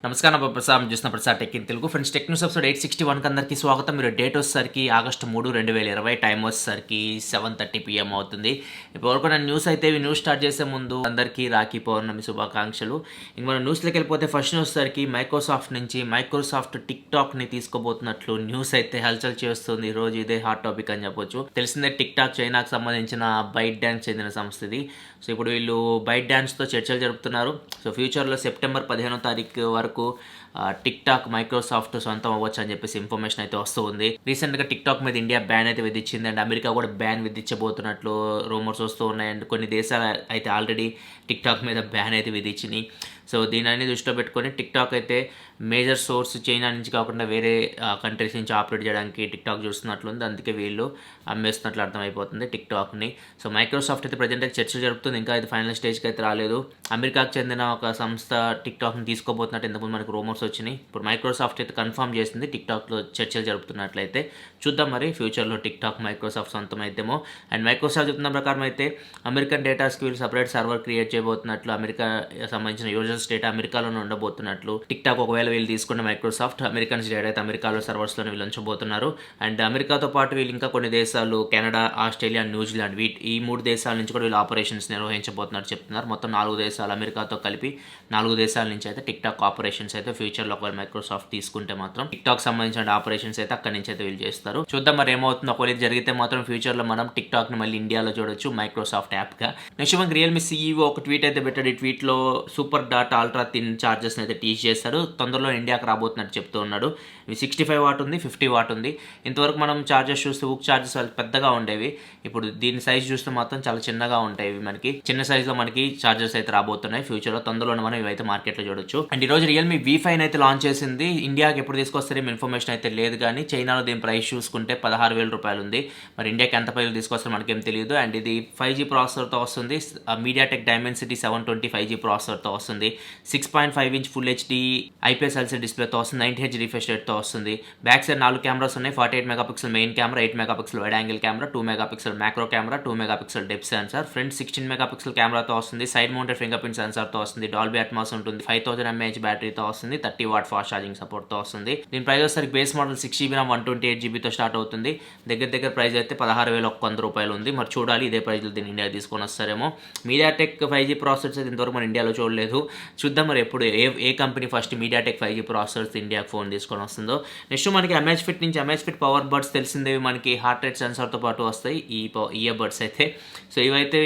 నమస్కారం ప్రసాద్ చూసిన Prasad tech in Telugu friends tech news episode 861 అందరికీ స్వాగతం. మీరు డేట్ వచ్చేసరికి ఆగస్టు 3, 2020 టైం వచ్చేసరికి 7:30 PM అవుతుంది. ఇప్పుడు నేను న్యూస్ అయితే న్యూస్ స్టార్ట్ చేసే ముందు అందరికీ రాఖీ పౌర్ణమి శుభాకాంక్షలు. ఇంక మనం న్యూస్లోకి వెళ్ళిపోతే ఫస్ట్ న్యూస్ సరికి మైక్రోసాఫ్ట్ టిక్ టాక్ని తీసుకోబోతున్నట్లు న్యూస్ అయితే హల్చల్ చేస్తుంది. ఈరోజు ఇదే హాట్ టాపిక్ అని చెప్పొచ్చు. తెలిసిందే టిక్ టాక్ చైనాకు సంబంధించిన బైట్ డ్యాన్స్ చెందిన సంస్థ ఇది. సో ఇప్పుడు వీళ్ళు బైట్ డ్యాన్స్తో చర్చలు జరుపుతున్నారు. సో ఫ్యూచర్లో సెప్టెంబర్ 15వ తారీఖు వరకు టిక్ టాక్ మైక్రోసాఫ్ట్ సొంతం అవ్వచ్చు అని చెప్పేసి ఇన్ఫర్మేషన్ అయితే వస్తూ ఉంది. రీసెంట్గా టిక్ టాక్ మీద ఇండియా బ్యాన్ అయితే విధించింది అండ్ అమెరికా కూడా బ్యాన్ విధించబోతున్నట్లు రూమర్స్ వస్తూ ఉన్నాయి. అండ్ కొన్ని దేశాలు అయితే ఆల్రెడీ టిక్ టాక్ మీద బ్యాన్ అయితే విధించినాయి. సో దీనిని దృష్టిలో పెట్టుకొని టిక్ టాక్ అయితే మేజర్ సోర్స్ చైనా నుంచి కాకుండా వేరే కంట్రీస్ నుంచి ఆపరేట్ చేయడానికి టిక్ టాక్ చూస్తున్నట్లుంది. అందుకే వీళ్ళు అమ్మేస్తున్నట్లు అర్థమైపోతుంది టిక్ టాక్ని. సో మైక్రోసాఫ్ట్ అయితే ప్రజెంట్ అయితే చర్చలు జరుపుతుంది. ఇంకా ఇది ఫైనల్ స్టేజ్కి అయితే రాలేదు. అమెరికాకు చెందిన ఒక సంస్థ టిక్ టాక్ని తీసుకోబోతున్నట్టు ఇంతకుముందు మనకు రూమర్స్ వచ్చినాయి. ఇప్పుడు మైక్రోసాఫ్ట్ అయితే కన్ఫర్మ్ చేసింది టిక్ టాక్లో చర్చలు జరుపుతున్నట్లయితే. చూద్దాం మరి ఫ్యూచర్లో టిక్ టాక్ మైక్రోసాఫ్ట్ సొంతం అయితేమో. అండ్ మైక్రోసాఫ్ట్ చెప్తున్న ప్రకారం అయితే అమెరికన్ డేటాస్కి వీళ్ళు సపరేట్ సర్వర్ క్రియేట్ చేయబోతున్నట్లు, అమెరికా సంబంధించిన యూజర్స్ డేటా అమెరికాలోనే ఉండబోతున్నట్లు. టిక్ టాక్ ఒకవేళ వీళ్ళు తీసుకున్న మైక్రోసాఫ్ట్ అమెరికన్స్ డేటా అయితే అమెరికాలో సర్వర్స్లోనే వీళ్ళు ఉంచబోతున్నారు. అండ్ అమెరికాతో పాటు వీళ్ళు ఇంకా కొన్ని దేశాలు కెనడా, ఆస్ట్రేలియా, న్యూజిలాండ్ ఈ 3 దేశాల నుంచి కూడా వీళ్ళు ఆపరేషన్స్ నిర్వహించబోతున్నట్టు చెప్తున్నారు. మొత్తం 4 దేశాలు, అమెరికాతో కలిపి 4 దేశాల నుంచి అయితే టిక్ టాక్ ఆపరేషన్స్ అయితే ఫ్యూచర్లో ఒకవేళ మైక్రోసాఫ్ట్ తీసుకుంటే మాత్రం టిక్ టాక్ సంబంధించిన ఆపరేషన్స్ అయితే అక్కడి నుంచి అయితే వీళ్ళు చేస్తారు. చూద్దాం మరి ఏమవుతుందో. ఒకవేళ జరిగితే మాత్రం ఫ్యూచర్లో మనం టిక్ టాక్ని మళ్ళీ ఇండియాలో చూడొచ్చు మైక్రోసాఫ్ట్ యాప్గా. నెక్స్ట్ మనకి రియల్మీ CEO ఒక ట్వీట్ అయితే పెట్టాడు. ఈ ట్వీట్లో సూపర్ డాట్ అల్ట్రా థిన్ చార్జెస్ని అయితే టీచ్ చేస్తారు. తొందరలో ఇండియాకి రాబోతున్నట్టు చెప్తూ ఉన్నాడు. ఇవి 65 వాట్ ఉంది, 50 వాట్ ఉంది. ఇంతవరకు మనం చార్జెస్ చూస్తే ఊక్ చార్జెస్ పెద్దగా ఉండేవి. ఇప్పుడు దీని సైజ్ చూస్తే మాత్రం చాలా చిన్నగా ఉంటాయి. మనకి చిన్న సైజులో మనకి చార్జెస్ అయితే రాబోతున్నాయి ఫ్యూచర్లో. తొందరలో మనం ఇవైతే మార్కెట్లో చూడొచ్చు. అండ్ ఈరోజు రియల్మీ V5 అయితే లాంచ్ చేసింది. ఇండియాకి ఎప్పుడు తీసుకొస్తారో ఇన్ఫర్మేషన్ అయితే లేదు, కానీ చైనాలో దీని ప్రైస్ చూసుకుంటే 16,000 రూపాయలు ఉంది. మరి ఇండియాకి ఎంత ప్రైస్ తీసుకొస్తారో మనకేం తెలియదు. అండ్ ఇది 5G ప్రాసెసర్తో వస్తుంది. మీడియాటెక్ డైమెన్సిటీ 720 5G ప్రాసెసర్తో వస్తుంది. 6.5 inch full HD IPS LCD డిస్ప్లేతో వస్తుంది. 90Hz రిఫ్రెష్ రేట్తో వస్తుంది. బ్యాక్ సైడ్ 4 కెమెరాస్ ఉన్నాయి. 48 megapixel main camera, 8 megapixel wide angle camera, 2 megapixel macro camera, 2 megapixel depth censor. Front 16 megapixel కెమెరాతో వస్తుంది. సైడ్ మౌంటెడ్ ఫింగర్ ప్రింట్ సెన్సార్తో వస్తుంది. Dolby Atmos ఉంటుంది. 5000 mAh బ్యాటరీతో వస్తుంది. 30 watt fast charging సపోర్ట్తో వస్తుంది. దీని ప్రైస్ వచ్చేసరికి బేస్ మోడల్ 6GB RAM 128GBతో స్టార్ట్ అవుతుంది. దగ్గర ప్రైస్ అయితే 16,100 రూపాయలు ఉంది. మరి చూడాలి ఇదే ప్రైస్లో దీన్ని ఇండియా తీసుకొని వస్తారేమో. మీడియాటెక్ 5G ప్రాసెసర్స్ అయితే ఇంతవరకు మన ఇండియాలో చూడలేదు. చూద్దాం మరి ఎప్పుడు ఏ company first MediaTek 5G processors ఇండియాకి ఫోన్ తీసుకొని వస్తుందో. నెక్స్ట్ మనకి అమేజ్ఫిట్ నుంచి అమేజ్ఫిట్ పవర్ బడ్స్ తెలిసిందేవి మనకి హార్ట్ రేట్ సెన్సార్తో పాటు వస్తాయి ఈ ఇయర్ బడ్స్ అయితే. సో ఇవైతే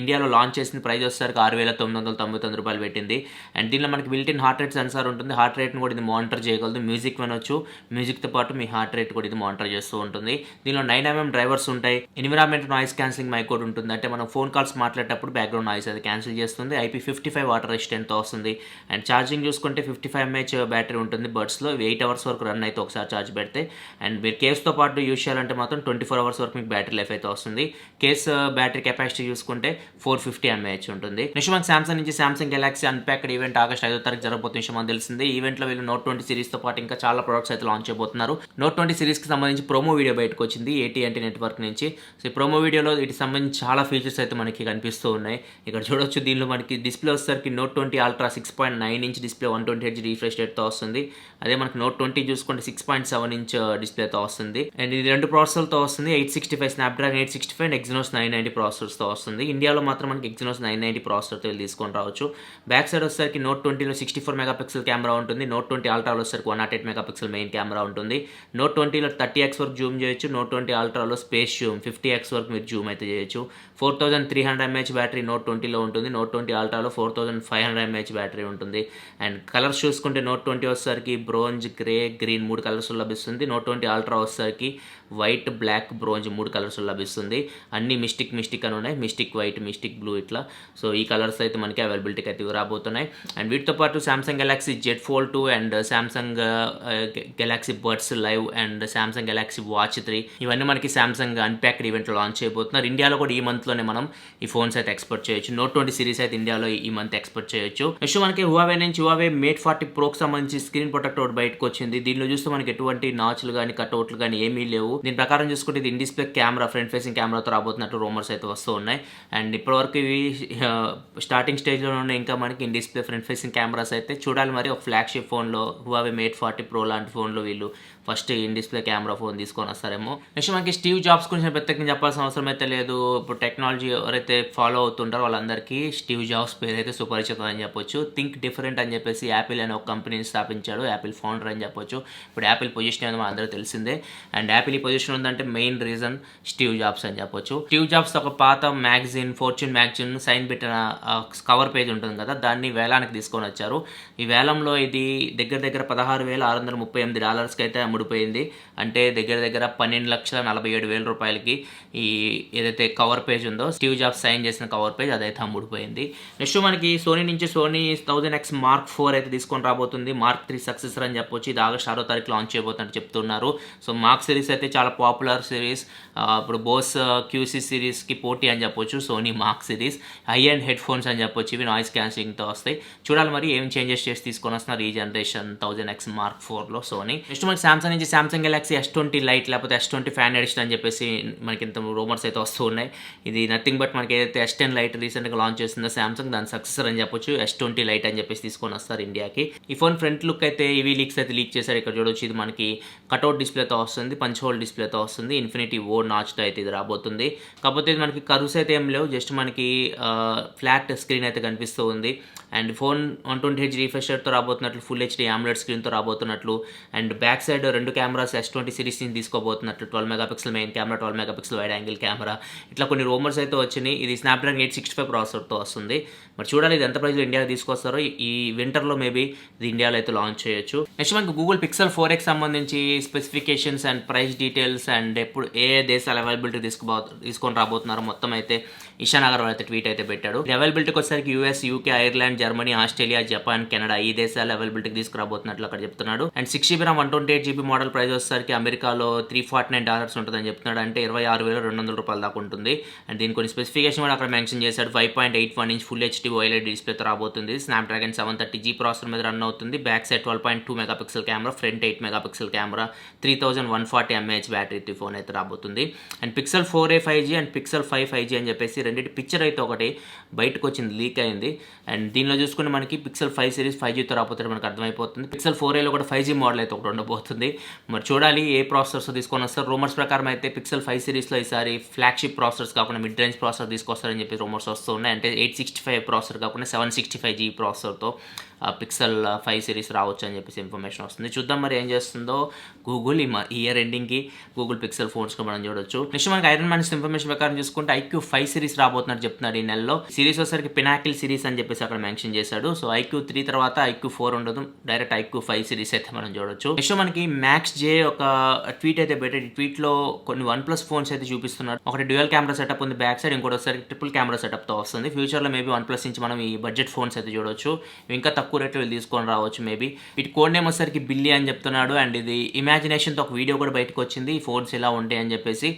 ఇండియాలో లాంచ్ చేసిన ప్రైస్ వచ్చేసరికి 6,999 రూపాయలు పెట్టింది. అండ్ దీనిలో మనకి బిల్టిన్ హార్ట్ రేట్ సెన్సార్ ఉంటుంది. హార్ట్ రేట్ని కూడా ఇది మానిటర్ చేయగలదు. మ్యూజిక్ వినొచ్చు. మ్యూజిక్తో పాటు మీ హార్ట్ రేట్ కూడా ఇది మానిటర్ చేస్తూ ఉంటుంది. దీనిలో 9mm డ్రైవర్స్ ఉంటాయి. ఎన్విరాన్మెంట్ నాయిస్ క్యాన్సిలింగ్ మైక్ కూడా ఉంటుంది. అంటే మనం ఫోన్ కాల్స్ మాట్లాడేటప్పుడు బ్యాక్గ్రౌండ్ నాయిస్ అది క్యాన్సిల్ చేస్తుంది. IP55 వాటర్ రెసిస్టెంట్తో వస్తుంది. అండ్ ఛార్జింగ్ చూసుకుంటే 55 mAh బ్యాటరీ ఉంటుంది బడ్స్లో. 8 అవర్స్ వరకు రన్ అయితే ఒకసారి ఛార్జ్ పెడితే. అండ్ మీరు కేస్తో పాటు యూజ్ చేయాలంటే మాత్రం 24 అవర్స్ వరకు మీకు బ్యాటరీ లైఫ్ అయితే వస్తుంది. కేస్ బ్యాటరీ కెపాసిటీ చూసుకుంటే 450 mAh ఉంటుంది. నెక్స్ట్ మనకి సామ్సంగ్ నుంచి Samsung Galaxy unpacked event August 5వ తారీఖు జరగబోతున్న విషయం మనకు తెలిసింది. ఈవెంట్లో వీళ్ళు Note 20 సిరీస్తో పాటు ఇంకా చాలా ప్రొడక్ట్స్ అయితే లాంచ్ చేయబోతున్నారు. Note 20 సిరీస్కి సంబంధించి ప్రోమో వీడియో బయటకు వచ్చింది AT&T నెట్వర్క్ నుంచి. సో ఈ ప్రోమో వీడియోలో వీటికి సంబంధించి చాలా ఫీచర్స్ అయితే మనకి కనిపిస్తూ ఉన్నాయి. ఇక్కడ చూడొచ్చు. దీనిలో మనకి డిస్ప్లే వచ్చేసరికి Note 20 Ultra 6.9 inch display 120Hz refresh రేట్తో వస్తుంది. అదే మనకి Note 20 చూసుకుంటే 6.7 ఇంచ్ డిస్ప్లేతో వస్తుంది. అండ్ ఇది 2 ప్రాసెసర్తో వస్తుంది. 865 స్నాప్డ్రాగన్ 865 అండ్ Exynos 990 ప్రాసెసర్స్తో వస్తుంది. ఇండియాలో మాత్రం మనకి Exynos 990 ప్రాసెసర్తో తీసుకొని రావచ్చు. బ్యాక్ సైడ్ వచ్చేసరికి Note 20లో 64 మెగాపిక్సెల్ కెమెరా ఉంటుంది. Note 20 Ultraలో వచ్చేసరికి 108 మెగాపిక్సెల్ మెయిన్ కెమెరా ఉంటుంది. Note 20లో 30x వరకు జూమ్ చేయొచ్చు. Note 20 Ultraలో స్పేస్ జూమ్ 50x వరకు మీరు జూమ్ అయితే చేయొచ్చు. 4300 mAh బ్యాటరీ Note 20లో ఉంటుంది. Note 20 Ultraలో 4500 mAh బ్యాటరీ ఉంటుంది. అండ్ కలర్స్ చూసుకుంటే Note 20 వచ్చేసరికి బ్రోంజ్, గ్రే, గ్రీన్ 3 కలర్స్ లభిస్తుంది. Note 20 Ultra వచ్చేసరికి వైట్, బ్లాక్, బ్రోంజ్ 3 కలర్స్ లభిస్తుంది. అన్ని మిస్టిక్ అని ఉన్నాయి. మిస్టిక్ వైట్, మిస్టిక్ బ్లూ ఇట్లా. సో ఈ కలర్స్ అయితే మనకి అవైలబిలిటీకి అయితే రాబోతున్నాయి. అండ్ వీటితో పాటు Samsung Galaxy Z Fold 2 and Samsung Galaxy buds live and Samsung Galaxy watch 3 ఇవన్నీ మనకి సామ్సంగ్ అన్ప్యాక్డ్ ఈవెంట్లో లాంచ్ చేయబోతున్నారు. ఇండియాలో కూడా ఈ మంత్లోనే మనం ఈ ఫోన్స్ అయితే ఎక్స్పోర్ట్ చేయొచ్చు. Note 20 సిరీస్ అయితే ఇండియాలో ఈ మంత్ ఎక్స్పోర్ట్ చేయొచ్చు. చెప్పొచ్చు. నెక్స్ట్ మనకి హువావే నుంచి హువావే మేట్ 40 ప్రోకి సంబంధించి స్క్రీన్ ప్రొటెక్టర్ ఒకటి బయటకు వచ్చింది. దీనిలో చూస్తే మనకి ఎటువంటి నాచ్లు కానీ కట్అవుట్లు కానీ ఏమీ లేవు. దీని ప్రకారం చూసుకుంటే ఇది in display camera front facing కెమెరాతో రాబోతున్నట్టు రూమర్స్ అయితే వస్తూ ఉన్నాయి. అండ్ ఇప్పటివరకు ఇవి స్టార్టింగ్ స్టేజ్లో ఉన్న ఇంకా మనకి in display front facing cameras అయితే చూడాలి. మరి ఒక ఫ్లాగ్షిప్ ఫోన్లో హువావే మేట్ 40 ప్రో లాంటి ఫోన్లో వీళ్ళు first in display camera phone తీసుకొని వస్తారేమో. నెక్స్ట్ మనకి స్టీవ్ జాబ్స్ గురించి ప్రత్యేకంగా చెప్పాల్సిన అవసరం అయితే లేదు. ఇప్పుడు టెక్నాలజీ ఎవరైతే ఫాలో అవుతుంటారో వాళ్ళందరికీ స్టీవ్ జాబ్స్ పేరు అయితే సుపరిచితం అని చెప్పొచ్చు. థింక్ డిఫరెంట్ అని చెప్పేసి యాపిల్ అనే ఒక కంపెనీని స్థాపించాడు. యాపిల్ ఫౌండర్ అని చెప్పొచ్చు. ఇప్పుడు యాపిల్ పొజిషన్ అనేది అందరూ తెలిసిందే. అండ్ యాపిల్ ఈ పొజిషన్ ఉందంటే మెయిన్ రీజన్ స్టీవ్ జాబ్స్ అని చెప్పొచ్చు. స్టీవ్ జాబ్స్ ఒక పాత మ్యాగజైన్ ఫార్చ్యూన్ మ్యాగజైన్ సైన్ పెట్టిన కవర్ పేజ్ ఉంటుంది కదా, దాన్ని వేలానికి తీసుకొని వచ్చారు. ఈ వేలంలో ఇది దగ్గర దగ్గర $16,638 అయితే అమ్ముడిపోయింది. అంటే దగ్గర దగ్గర 12,47,000 రూపాయలకి ఈ ఏదైతే కవర్ పేజ్ ఉందో స్టీవ్ జాబ్స్ సైన్ చేసిన కవర్ పేజ్ అదైతే అమ్ముడిపోయింది. నెక్స్ట్ మనకి సోనీ నుంచి సోనీ 1000X Mark 4 అయితే తీసుకొని రాబోతుంది. Mark 3 సక్సెసర్ అని చెప్పొచ్చు. ఇది ఆగస్ట్ 6వ తారీఖు లాంచ్ చేయబోతున్నట్టు చెప్తున్నారు. సో మార్క్ సిరీస్ అయితే చాలా పాపులర్ సిరీస్. ఇప్పుడు బోస్ QC సిరీస్కి పోటీ అని చెప్పొచ్చు Sony mark series. High end headphones అని చెప్పొచ్చు. ఇవి నాయిస్ క్యాన్సిలింగ్తో వస్తాయి. చూడాలి మరి ఏం చేంజెస్ చేసి తీసుకొని వస్తున్నారు ఈ జనరేషన్ 1000X Mark 4లో సోనీ. నెక్స్ట్ మనకి సామ్సంగ్ నుంచి సామ్సంగ్ గెలాక్సీ S20 లైట్ లేకపోతే S20 ఫ్యాన్ ఎడిషన్ అని చెప్పేసి మనకి ఇంత రూమర్స్ అయితే వస్తూ ఉన్నాయి. ఇది నథింగ్ బట్ మనకి ఏదైతే S10 లైట్ రీసెంట్గా లాంచ్ చేస్తుందో సామ్సంగ్ దాని సక్సెసర్ అని చెప్పొచ్చు. S20 లైట్ అని చెప్పేసి తీసుకొని వస్తారు ఇండియాకి. ఈ ఫోన్ ఫ్రంట్ లుక్ అయితే ఈవీ లీక్స్ అయితే లీక్ చేశారు. ఇక్కడ చూడొచ్చు ఇది మనకి కట్అవుట్ డిస్ప్లేతో వస్తుంది, పంచ్ హోల్ డిస్ప్లేతో వస్తుంది, ఇన్ఫినిటీ ఓ నాచ్తో అయితే ఇది రాబోతుంది. కాకపోతే ఇది మనకి కర్వ్స్ అయితే ఏం లేవు, జస్ట్ మనకి ఫ్లాట్ స్క్రీన్ అయితే కనిపిస్తూ ఉంది. అండ్ ఫోన్ 120Hz రిఫ్రెష్ రేట్తో రాబోతున్నట్లు, ఫుల్ HD AMOLED స్క్రీన్తో రాబోతున్నట్లు, and back side 2 cameras S20 series నుంచి తీసుకోబోతున్నట్లు. 12 megapixel main camera, 12 megapixel wide angle camera, ఇట్లా కొన్ని రూమర్స్ అయితే వచ్చినాయి. ఇది స్నాప్డ్రాగన్ 865 ప్రాసెసర్తో వస్తుంది. మరి చూడాలి ఇది ఎంత ప్రైస్లో ఇండియాకి తీసుకొస్తారో. ఈ వింటర్లో మేబీ ఇది ఇండియాలో అయితే లాంచ్ చేయొచ్చు. నెక్స్ట్ మనకి గూగుల్ Pixel 4X సంబంధించి specifications and price details and ఎప్పుడు ఏ దేశాలు అవైలబిలిటీ తీసుకొని రాబోతున్నారో మొత్తం అయితే ఇషాన్ అగర్వాల్ అయితే ట్వీట్ అయితే పెట్టాడు. అవైలబిలిటీకి వచ్చేసరికి US, UK, Ireland, Germany, Australia, Japan, Canada ఈ దేశాలు అవైలబిలిటీకి తీసుకురాబోతున్నట్లు అక్కడ చెప్తున్నాడు. And 6GB RAM 128GB model price వచ్చేసరికి అమెరికాలో $349 ఉంటుందని చెప్తున్నాడు. అంటే $26,200 దాకా ఉంటుంది. అండ్ దీని కొన్ని స్పెసిఫికేషన్ కూడా అక్కడ మెన్షన్ చేశాడు. 5.81 ఇంచ్ ఫుల్ HD OLED డిస్ప్లేతో రాబోతుంది. స్నాప్డ్రాగన్ 730G ప్రాసెసర్ మీద రన్ అవుతుంది. Back side 12.2 megapixel camera, front 8 megapixel camera, 3140 mAh బ్యాటరీతో ఫోన్ అయితే రాబోతుంది. And Pixel 4a 5G and Pixel 5 5G అని చెప్పేసి రెండింటి పిక్చర్ అయితే ఒకటి బయటకు వచ్చింది, లీక్ అయింది. అండ్ దీనిలో చూసుకుని మనకి Pixel 5 సిరీస్ 5Gతో రాబోతుంది మనకు అర్థమైపోతుంది. Pixel 4aలో కూడా 5G మోడల్ అయితే ఒకటి ఉండబోతుంది. మరి చూడాలి ఏ ప్రాసెసర్స్ తీసుకొని వస్తారు. రూమర్స్ ప్రకారం అయితే Pixel 5 సిరీస్లో ఈసారి ఫ్లాగ్షిప్ ప్రాసెసర్స్ కాకుండా మిడ్ రేంజ్ ప్రాసెసర్ తీసుకొస్తారని చెప్పి రూమర్స్ వస్తూ ఉన్నాయి. అంటే 865 ప్రాసెసర్ కాకుండా 765G ప్రాసెసర్తో Pixel 5 సిరీస్ రావచ్చు అని చెప్పేసి ఇన్ఫర్మేషన్ వస్తుంది. చూద్దాం మరి ఏం చేస్తుందో గూగుల్ ఈ ఇయర్ ఎండింగ్కి గూగుల్ Pixel ఫోన్స్కి మనం చూడొచ్చు. నెక్స్ట్ మనకి ఐరన్ మ్యాన్ ఇన్ఫర్మేషన్ ప్రకారం చూసుకుంటే IQ 5 సిరీస్ రాబోతున్నట్టు చెప్తున్నారు ఈ నెలలో. సిరీస్ వచ్చేసరికి పినాకిల్ సిరీస్ అని చెప్పేసి అక్కడ మెన్షన్ చేశాడు. సో IQ 3 తర్వాత IQ 4 ఉండదు, డైరెక్ట్ IQ 5 సిరీస్ అయితే మనం చూడొచ్చు. నెక్స్ట్ మనకి మ్యాక్స్ జే ఒక ట్వీట్ అయితే పెట్టాడు. ఈ ట్వీట్లో కొన్ని OnePlus ఫోన్స్ అయితే చూపిస్తున్నారు. ఒకటి డ్యూయల్ కెమెరా సెటప్ ఉంది బ్యాక్ సైడ్, ఇంకోటి వచ్చేసరికి ట్రిపుల్ కెమెరా సెటప్తో వస్తుంది. ఫ్యూచర్లో మేబీ OnePlus నుంచి మనం ఈ బడ్జెట్ ఫోన్స్ అయితే చూడొచ్చు. ఇంకా తక్కువ రేట్లో వీళ్ళు తీసుకొని రావచ్చు మేబీ. వీటి కోడ్ నేమ్ వచ్చేసరికి బిల్లీ అని చెప్తున్నాడు. అండ్ ఇది ఇమాజినేషన్తో ఒక వీడియో కూడా బయటకు వచ్చింది ఈ ఫోన్స్ ఎలా ఉంటాయి అని చెప్పేసి.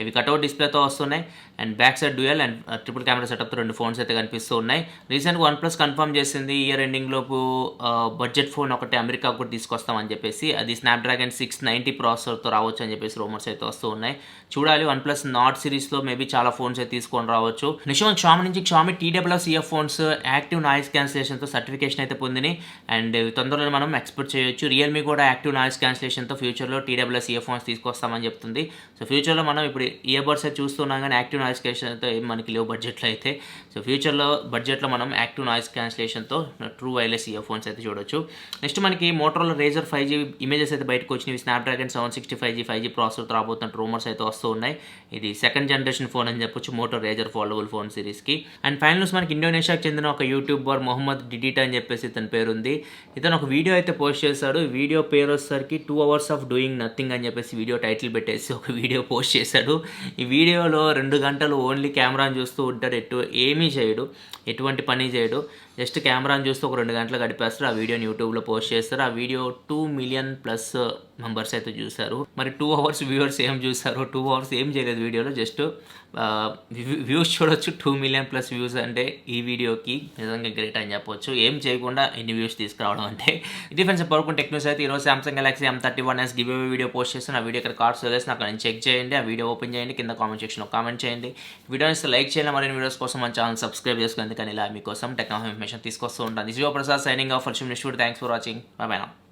ఇవి కట్అవుట్ డిస్ప్లేతో వస్తున్నాయి and back side dual and triple camera సెటప్తో 2 ఫోన్స్ అయితే కనిపిస్తూ ఉన్నాయి. రీసెంట్గా OnePlus కన్ఫర్మ్ చేసింది ఇయర్ ఎండింగ్ లోపు బడ్జెట్ ఫోన్ ఒకటి అమెరికా కూడా తీసుకొస్తామని చెప్పేసి. అది స్నాప్డ్రాగన్ 690 ప్రాసెసర్తో రావచ్చు అని చెప్పేసి రూమర్స్ అయితే వస్తూ ఉన్నాయి. చూడాలి OnePlus నాట్ సిరీస్లో మేబీ చాలా ఫోన్స్ అయితే తీసుకొని రావచ్చు. నెక్స్ట్ మన Xiaomi నుంచి Xiaomi TWS ear phones active noise క్యాన్సిలేషన్తో సర్టిఫికేషన్ అయితే పొందినాయి. అండ్ తొందరలో మనం ఎక్స్పెక్ట్ చేయొచ్చు. రియల్మీ కూడా యాక్టివ్ నాయిస్ క్యాన్సిలేషన్తో ఫ్యూచర్లో TWS ఇయర్ ఫోన్స్ తీసుకొస్తామని చెప్తుంది. సో ఫ్యూచర్లో మనం ఇప్పుడు ఇయర్ బడ్స్ అయితే చూస్తున్నాం కానీ యాక్టివ్ నాయిస్ క్యాన్సిలేషన్తో ఏం మనకి లేవు బడ్జెట్లో అయితే. సో ఫ్యూచర్లో బడ్జెట్లో మనం యాక్టివ్ నాయిస్ క్యాన్సిలేషన్తో ట్రూ వైర్లెస్ ఇయర్ ఫోన్స్ అయితే చూడొచ్చు. నెక్స్ట్ మనకి మోటరోలా Razr 5G ఇమేజెస్ అయితే బయటకు వచ్చినవి. స్నాప్డ్రాగన్ 765G 5G ప్రాసెసర్తో రాబోతున్నట్టు రూమర్స్ అయితే వస్తూ ఉన్నాయి. ఇది సెకండ్ జనరేషన్ ఫోన్ అని చెప్పొచ్చు మోటో Razr ఫోల్డబుల్ ఫోన్ సిరీస్కి. అండ్ ఫైనల్ న్యూస్ మనకి ఇండోనేషియాకి చెందిన ఒక యూట్యూబర్ మొహమ్మద్ డిడిటా అని చెప్పేసి ఇతని పేరు ఉంది. ఇతను ఒక వీడియో అయితే పోస్ట్ చేశాడు. వీడియో పేరు వచ్చేసరికి 2 hours of doing nothing అని చెప్పేసి వీడియో టైటిల్ పెట్టేసి ఒక వీడియో పోస్ట్ చేశాడు. ఈ వీడియోలో 2 గంటలు ఓన్లీ కెమెరాని చూస్తూ ఉంటాడు, ఏమీ చేయడు, ఎటువంటి పని చేయడు. జస్ట్ కెమెరాని చూస్తూ ఒక 2 గంటలు గడిపేస్తారు. ఆ వీడియోని యూట్యూబ్లో పోస్ట్ చేస్తారు. ఆ వీడియో 2 మిలియన్ ప్లస్ మెంబర్స్ అయితే చూశారు. మరి 2 అవర్స్ వ్యూవర్స్ ఏం చూస్తారు? 2 అవర్స్ ఏం చేయలేదు వీడియోలో. జస్ట్ వ్యూస్ చూడొచ్చు. 2 మిలియన్ ప్లస్ వ్యూస్ అంటే ఈ వీడియోకి నిజంగా గ్రేట్ అని చెప్పొచ్చు. ఏం చేయకుండా ఎన్ని వ్యూస్ తీసుకురావడం అంటే. ఇది ఫ్రెండ్స్ పడుకుని టెక్ న్యూస్ అయితే ఈరోజు Samsung Galaxy M31s give away video post చేస్తాను. ఆ వీడియో ఇక్కడ కార్డ్స్ వదిలేసి నాకు నేను చెక్ చేయండి. ఆ వీడియో ఓపెన్ చేయండి. కింద కామెంట్ సెక్షన్లో కామెంట్ చేయండి. వీడియోని లైక్ చేయాలి. మరిన్ని వీడియోస్ కోసం మన ఛానల్ సబ్స్క్రైబ్ చేసుకోండి. కానీ ఇలా మీకోసం టెక్నాలజీ ఇన్ఫర్మేషన్ తీసుకొస్తూ ఉంటాను. This is your Prasad signing off for shoot. Thanks for watching. By by now.